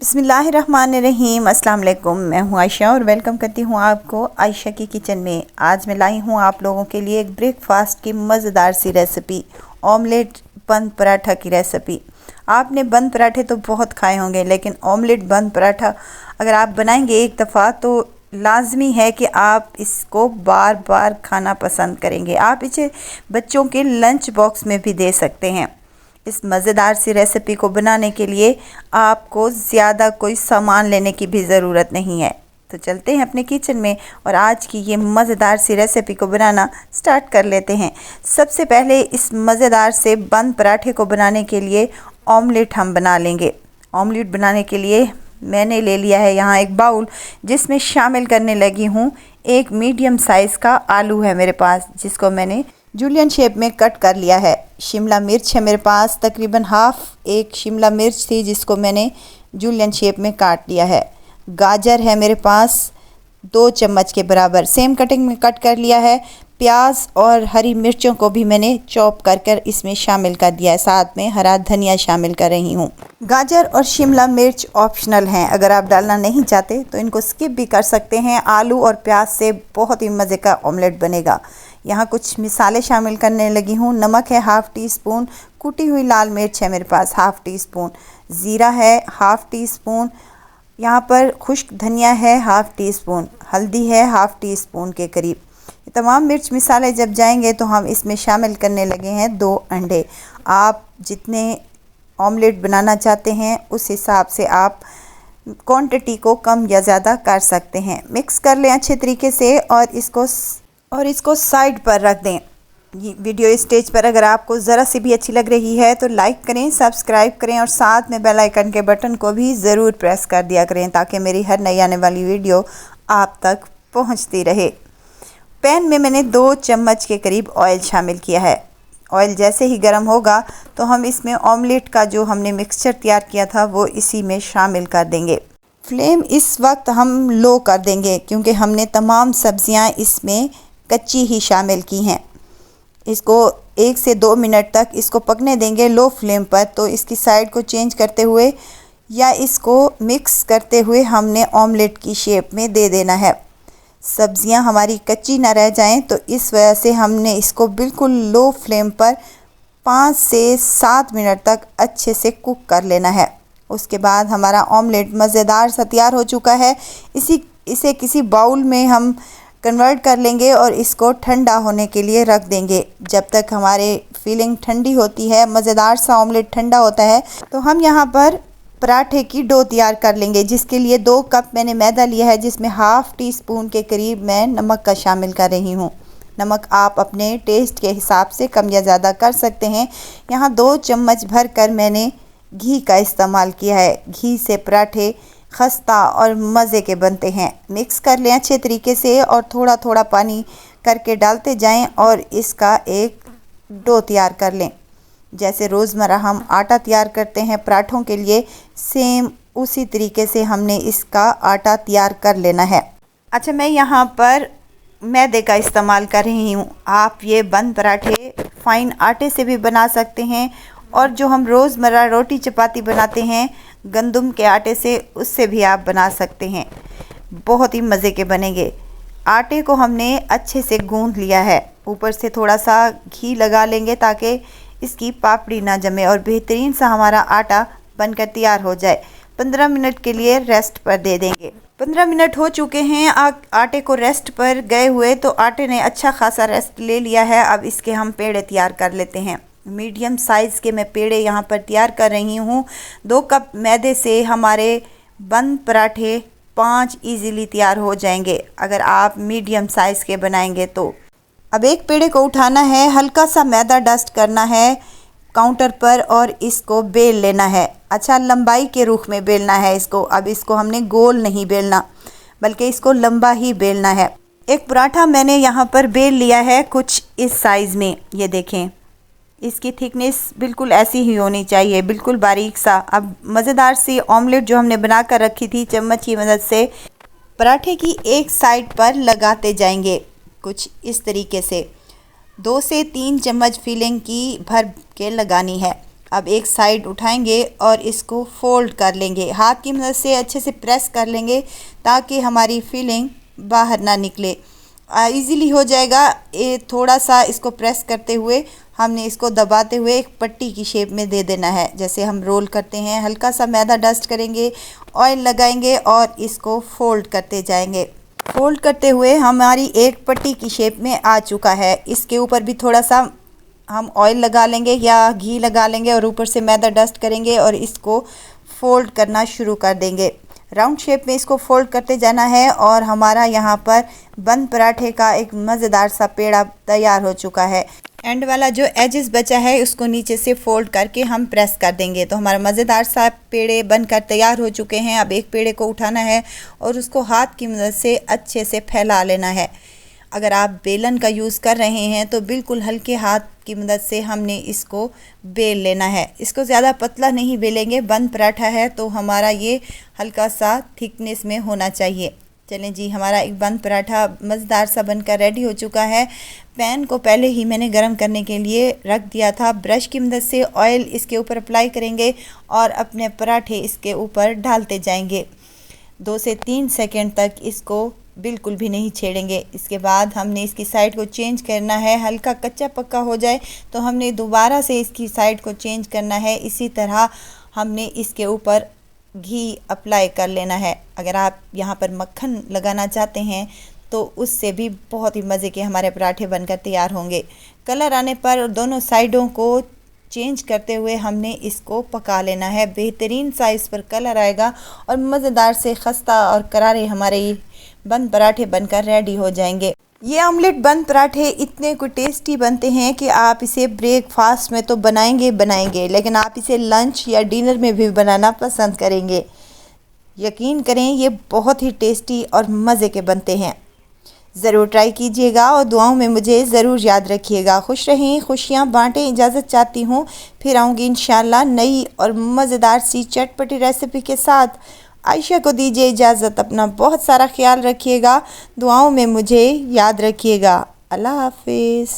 बिस्मिल्लाहिर्रहमानिर्रहीम। अस्सलाम वालेकुम। मैं हूँ आयशा और वेलकम करती हूँ आपको आयशा की किचन में। आज मैं लाई हूँ आप लोगों के लिए एक ब्रेकफास्ट की मज़ेदार सी रेसिपी, ऑमलेट बंद पराठा की रेसिपी। आपने बंद पराठे तो बहुत खाए होंगे, लेकिन ऑमलेट बंद पराठा अगर आप बनाएंगे एक दफ़ा तो लाजमी है कि आप इसको बार बार खाना पसंद करेंगे। आप इसे बच्चों के लंच बॉक्स में भी दे सकते हैं। इस मज़ेदार सी रेसिपी को बनाने के लिए आपको ज़्यादा कोई सामान लेने की भी ज़रूरत नहीं है। तो चलते हैं अपने किचन में और आज की ये मज़ेदार सी रेसिपी को बनाना स्टार्ट कर लेते हैं। सबसे पहले इस मज़ेदार से बंद पराठे को बनाने के लिए ऑमलेट हम बना लेंगे। ऑमलेट बनाने के लिए मैंने ले लिया है यहाँ एक बाउल, जिसमें शामिल करने लगी हूँ एक मीडियम साइज़ का आलू है मेरे पास, जिसको मैंने जूलियन शेप में कट कर लिया है। शिमला मिर्च है मेरे पास, तकरीबन हाफ एक शिमला मिर्च थी जिसको मैंने जूलियन शेप में काट लिया है। गाजर है मेरे पास 2 चम्मच के बराबर, सेम कटिंग में कट कर लिया है। प्याज और हरी मिर्चों को भी मैंने चॉप कर इसमें शामिल कर दिया है, साथ में हरा धनिया शामिल कर रही हूँ। गाजर और शिमला मिर्च ऑप्शनल हैं, अगर आप डालना नहीं चाहते तो इनको स्किप भी कर सकते हैं। आलू और प्याज से बहुत ही मज़े का ऑमलेट बनेगा। यहाँ कुछ मिसाले शामिल करने लगी हूँ। नमक है हाफ़ टी स्पून, कुटी हुई लाल मिर्च है मेरे पास हाफ़ टी स्पून, ज़ीरा है हाफ़ टी स्पून, यहाँ पर खुश्क धनिया है हाफ़ टी स्पून, हल्दी है हाफ़ टी स्पून के करीब। ये तमाम मिर्च मिसाले जब जाएंगे तो हम इसमें शामिल करने लगे हैं 2 अंडे। आप जितने ऑमलेट बनाना चाहते हैं उस हिसाब से आप क्वांटिटी को कम या ज़्यादा कर सकते हैं। मिक्स कर लें अच्छे तरीके से और इसको साइड पर रख दें। ये वीडियो स्टेज पर अगर आपको ज़रा सी भी अच्छी लग रही है तो लाइक करें, सब्सक्राइब करें और साथ में बेल आइकन के बटन को भी ज़रूर प्रेस कर दिया करें, ताकि मेरी हर नई आने वाली वीडियो आप तक पहुंचती रहे। पैन में मैंने 2 चम्मच के करीब ऑयल शामिल किया है। ऑयल जैसे ही गर्म होगा तो हम इसमें ऑमलेट का जो हमने मिक्सचर तैयार किया था वो इसी में शामिल कर देंगे। फ्लेम इस वक्त हम लो कर देंगे, क्योंकि हमने तमाम सब्ज़ियाँ इसमें कच्ची ही शामिल की हैं। इसको 1 से 2 मिनट तक इसको पकने देंगे लो फ्लेम पर। तो इसकी साइड को चेंज करते हुए या इसको मिक्स करते हुए हमने ऑमलेट की शेप में दे देना है। सब्जियां हमारी कच्ची ना रह जाएं, तो इस वजह से हमने इसको बिल्कुल लो फ्लेम पर 5 से 7 मिनट तक अच्छे से कुक कर लेना है। उसके बाद हमारा ऑमलेट मज़ेदार सा तैयार हो चुका है। इसे किसी बाउल में हम कन्वर्ट कर लेंगे और इसको ठंडा होने के लिए रख देंगे। जब तक हमारे फीलिंग ठंडी होती है, मज़ेदार सा ऑमलेट ठंडा होता है, तो हम यहाँ पर पराठे की डो तैयार कर लेंगे, जिसके लिए 2 कप मैंने मैदा लिया है, जिसमें हाफ़ टी स्पून के करीब मैं नमक का शामिल कर रही हूँ। नमक आप अपने टेस्ट के हिसाब से कम या ज़्यादा कर सकते हैं। यहाँ 2 चम्मच भर कर मैंने घी का इस्तेमाल किया है। घी से पराठे खस्ता और मज़े के बनते हैं। मिक्स कर लें अच्छे तरीके से और थोड़ा थोड़ा पानी करके डालते जाएं और इसका एक डो तैयार कर लें। जैसे रोज़मर्रा हम आटा तैयार करते हैं पराठों के लिए, सेम उसी तरीके से हमने इसका आटा तैयार कर लेना है। अच्छा, मैं यहाँ पर मैदे का इस्तेमाल कर रही हूँ। आप ये बंद पराठे फ़ाइन आटे से भी बना सकते हैं, और जो हम रोज़मर्रा रोटी चपाती बनाते हैं गंदम के आटे से, उससे भी आप बना सकते हैं। बहुत ही मज़े के बनेंगे। आटे को हमने अच्छे से गूंथ लिया है, ऊपर से थोड़ा सा घी लगा लेंगे ताकि इसकी पापड़ी ना जमे और बेहतरीन सा हमारा आटा बनकर तैयार हो जाए। 15 मिनट के लिए रेस्ट पर दे देंगे। 15 मिनट हो चुके हैं आटे को रेस्ट पर गए हुए, तो आटे ने अच्छा खासा रेस्ट ले लिया है। अब इसके हम पेड़े तैयार कर लेते हैं। मीडियम साइज़ के मैं पेड़े यहाँ पर तैयार कर रही हूँ। 2 कप मैदे से हमारे बंद पराठे 5 इजीली तैयार हो जाएंगे, अगर आप मीडियम साइज़ के बनाएंगे तो। अब एक पेड़े को उठाना है, हल्का सा मैदा डस्ट करना है काउंटर पर और इसको बेल लेना है। अच्छा, लंबाई के रुख में बेलना है इसको। अब इसको हमने गोल नहीं बेलना, बल्कि इसको लंबा ही बेलना है। एक पराठा मैंने यहाँ पर बेल लिया है कुछ इस साइज़ में। ये देखें, इसकी थिकनेस बिल्कुल ऐसी ही होनी चाहिए, बिल्कुल बारीक सा। अब मज़ेदार सी ऑमलेट जो हमने बना कर रखी थी चम्मच की मदद से पराठे की एक साइड पर लगाते जाएंगे कुछ इस तरीके से। 2 से 3 चम्मच फिलिंग की भर के लगानी है। अब एक साइड उठाएंगे और इसको फोल्ड कर लेंगे, हाथ की मदद से अच्छे से प्रेस कर लेंगे ताकि हमारी फिलिंग बाहर ना निकले। इजीली हो जाएगा। ये थोड़ा सा इसको प्रेस करते हुए हमने इसको दबाते हुए एक पट्टी की शेप में दे देना है, जैसे हम रोल करते हैं। हल्का सा मैदा डस्ट करेंगे, ऑयल लगाएंगे और इसको फोल्ड करते जाएंगे। फोल्ड करते हुए हमारी एक पट्टी की शेप में आ चुका है। इसके ऊपर भी थोड़ा सा हम ऑयल लगा लेंगे या घी लगा लेंगे और ऊपर से मैदा डस्ट करेंगे और इसको फोल्ड करना शुरू कर देंगे। राउंड शेप में इसको फोल्ड करते जाना है और हमारा यहाँ पर बंद पराठे का एक मज़ेदार सा पेड़ा तैयार हो चुका है। एंड वाला जो एजेस बचा है उसको नीचे से फोल्ड करके हम प्रेस कर देंगे तो हमारा मज़ेदार सा पेड़े बनकर तैयार हो चुके हैं। अब एक पेड़े को उठाना है और उसको हाथ की मदद से अच्छे से फैला लेना है। अगर आप बेलन का यूज़ कर रहे हैं तो बिल्कुल हल्के हाथ की मदद से हमने इसको बेल लेना है। इसको ज़्यादा पतला नहीं बेलेंगे, बंद पराठा है तो हमारा ये हल्का सा थिकनेस में होना चाहिए। चलें जी, हमारा एक बंद पराठा मज़ेदार सा बनकर रेडी हो चुका है। पैन को पहले ही मैंने गरम करने के लिए रख दिया था। ब्रश की मदद से ऑयल इसके ऊपर अप्लाई करेंगे और अपने पराठे इसके ऊपर डालते जाएंगे। 2 से 3 सेकंड तक इसको बिल्कुल भी नहीं छेड़ेंगे। इसके बाद हमने इसकी साइड को चेंज करना है। हल्का कच्चा पक्का हो जाए तो हमने दोबारा से इसकी साइड को चेंज करना है। इसी तरह हमने इसके ऊपर घी अप्लाई कर लेना है। अगर आप यहाँ पर मक्खन लगाना चाहते हैं तो उससे भी बहुत ही मज़े के हमारे पराठे बनकर तैयार होंगे। कलर आने पर दोनों साइडों को चेंज करते हुए हमने इसको पका लेना है। बेहतरीन साइज़ पर कलर आएगा और मज़ेदार से खस्ता और करारे हमारे बंद पराठे बनकर रेडी हो जाएंगे। ये ऑमलेट बंद पराठे इतने को टेस्टी बनते हैं कि आप इसे ब्रेकफास्ट में तो बनाएंगे, लेकिन आप इसे लंच या डिनर में भी बनाना पसंद करेंगे। यकीन करें ये बहुत ही टेस्टी और मज़े के बनते हैं। ज़रूर ट्राई कीजिएगा और दुआओं में मुझे ज़रूर याद रखिएगा। खुश रहें, खुशियाँ बांटें, इजाज़त चाहती हूँ। फिर आऊँगी इंशाल्लाह नई और मज़ेदार सी चटपटी रेसिपी के साथ। आयशा को दीजिए इजाज़त। अपना बहुत सारा ख्याल रखिएगा, दुआओं में मुझे याद रखिएगा। अल्लाह हाफिज़।